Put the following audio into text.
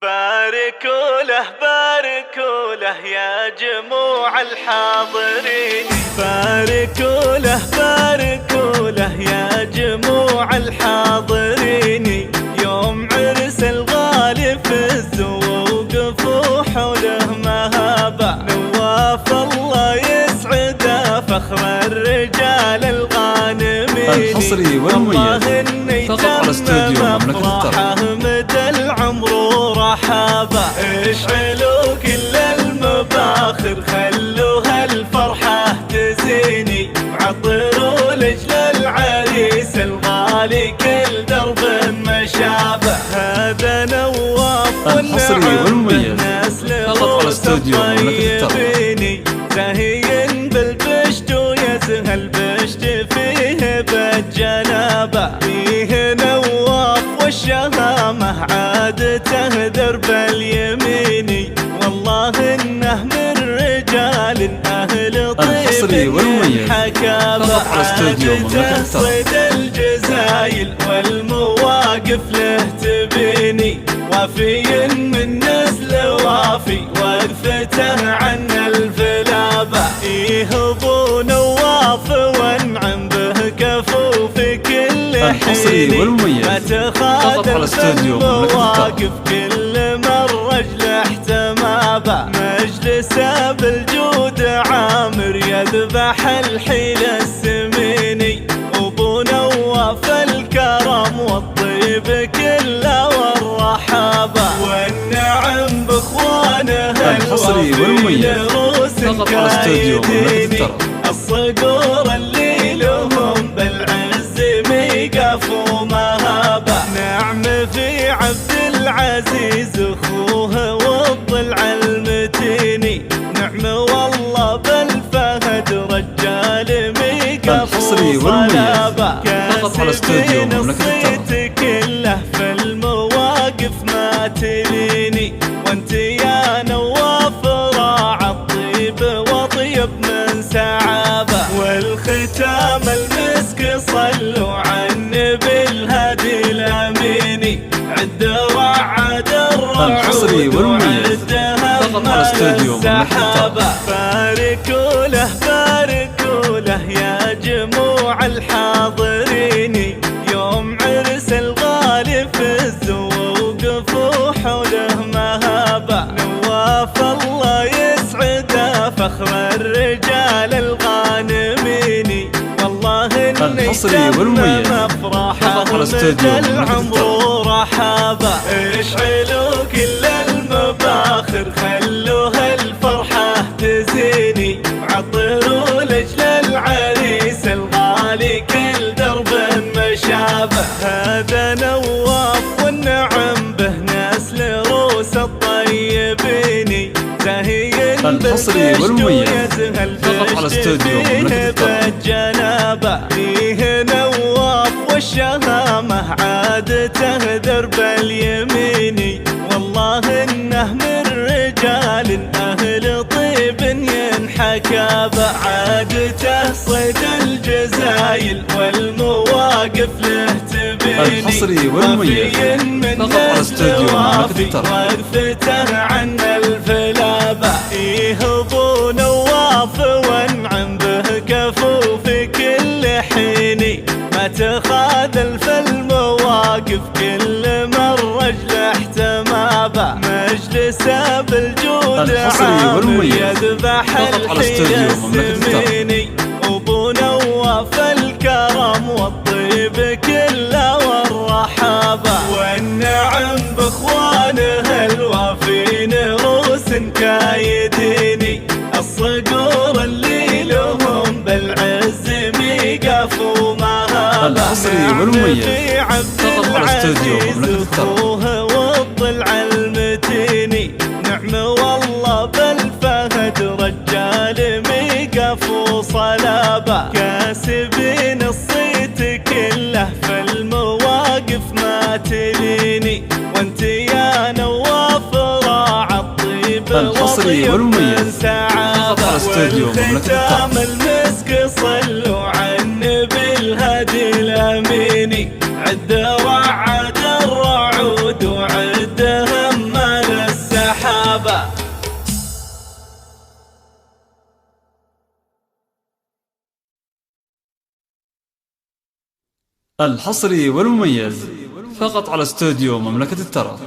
باركوا له باركوا له يا جموع الحاضرين، باركوا له باركوا له يا جموع الحاضرين. يوم عرس الغالي فز ووقفوا حوله مهابة، نواف الله يسعده فخر الرجال الغانمين. الحصري والمميز فقط على استوديو مملكة الطرب. مدى العمر ورحابة، اشعلوا كل المباخر خلوها الفرحة تزيني، عطروا لجل العريس الغالي كل درب مشابه. هذا نواف الحصري والمميز فقط على استوديو مملكة الطرب. زاهين بالبشت ويزهل بشت فيه بالجنابه، فيه نواف والشهامه عادته درب اليميني. والله انه من رجال اهل طيب حكابه، عادته صيد الجزايل والمواقف له تبيني. وافي من نسل وافي وقفته عن الفلابه، يهضوا نواف وانعم به كفو في كل حين. ما تخاذل المواقف كل مره رجله احتمابه، مجلسه بالجود عامر يذبح الحيل السميني. ابو نواف الكرم والطيب كله والرحابه، والنعم باخوانه الحصري والمميز فقط على استوديو مملكة الطرب. الصقور اللي لهم بالعز ميقف ومهابه، نعم في عبد العزيز اخوه والضلع المتيني. نعم والله بالفهد رجال ميقف وصلابه، فقط على استوديو مملكة الطرب. كله في المواقف ما تليني. وانت يا نواف راعى الطيب وطيب من سعابه، والختام المسك صلوا على النبي الهادي الاميني. عد وعد الرعود وعدها على استوديو السحابه، باركوا له باركوا له يا جموع الحاضرين. يوم عرس الغالي فز ووقفوا حوله مهابة، نواف الله يسعده فخر الرجال الغانمين. والله اني تم مفرحه مدى العمر ورحابه، اشعلوا كل المباخر خلوها الفرحة تزيني، عطروا لجل العريس الغالي كل درب مشابه. هذا نواف والنعم به نسل روس الطيبين، زاهين الحصري والمميز فقط على استوديو مملكة الجنابه. فيه نواف والشهامه عادته درب اليميني. والله انه من رجال اهل طيب ينحكابه، عادته صيد الجزايل والمواقف له تبيني. الحصري والمميز فقط على استوديو مملكة الطرب. وقفته عن الفلابه، يهضوا نواف وانعم به كفو في كل حين. ما تخاذل في المواقف كل مره رجله احتمابه، مجلسه بالجود عامر يذبح الحيل السميني. ابو نواف الكرم والطيب كله والرحابه، والنعم باخوانه الوافين روس كايديني. الصقور اللي لهم بالعز ميقف ومهابه، الحصري والمميز فقط على استوديو مملكة الطرب. والضلع المتيني. نعم والله بالفهد رجال ميقف وصلابه، كاسبين الصيت كله في المواقف ما تليني. وانت يا نواف راعى الطيب الحصري والمميز فقط على استوديو مملكة الطرب. المسك صلوا على النبي الهادي الاميني. عد وعد الرعود وعدها ما الحصري والمميز فقط على استوديو مملكة الترى.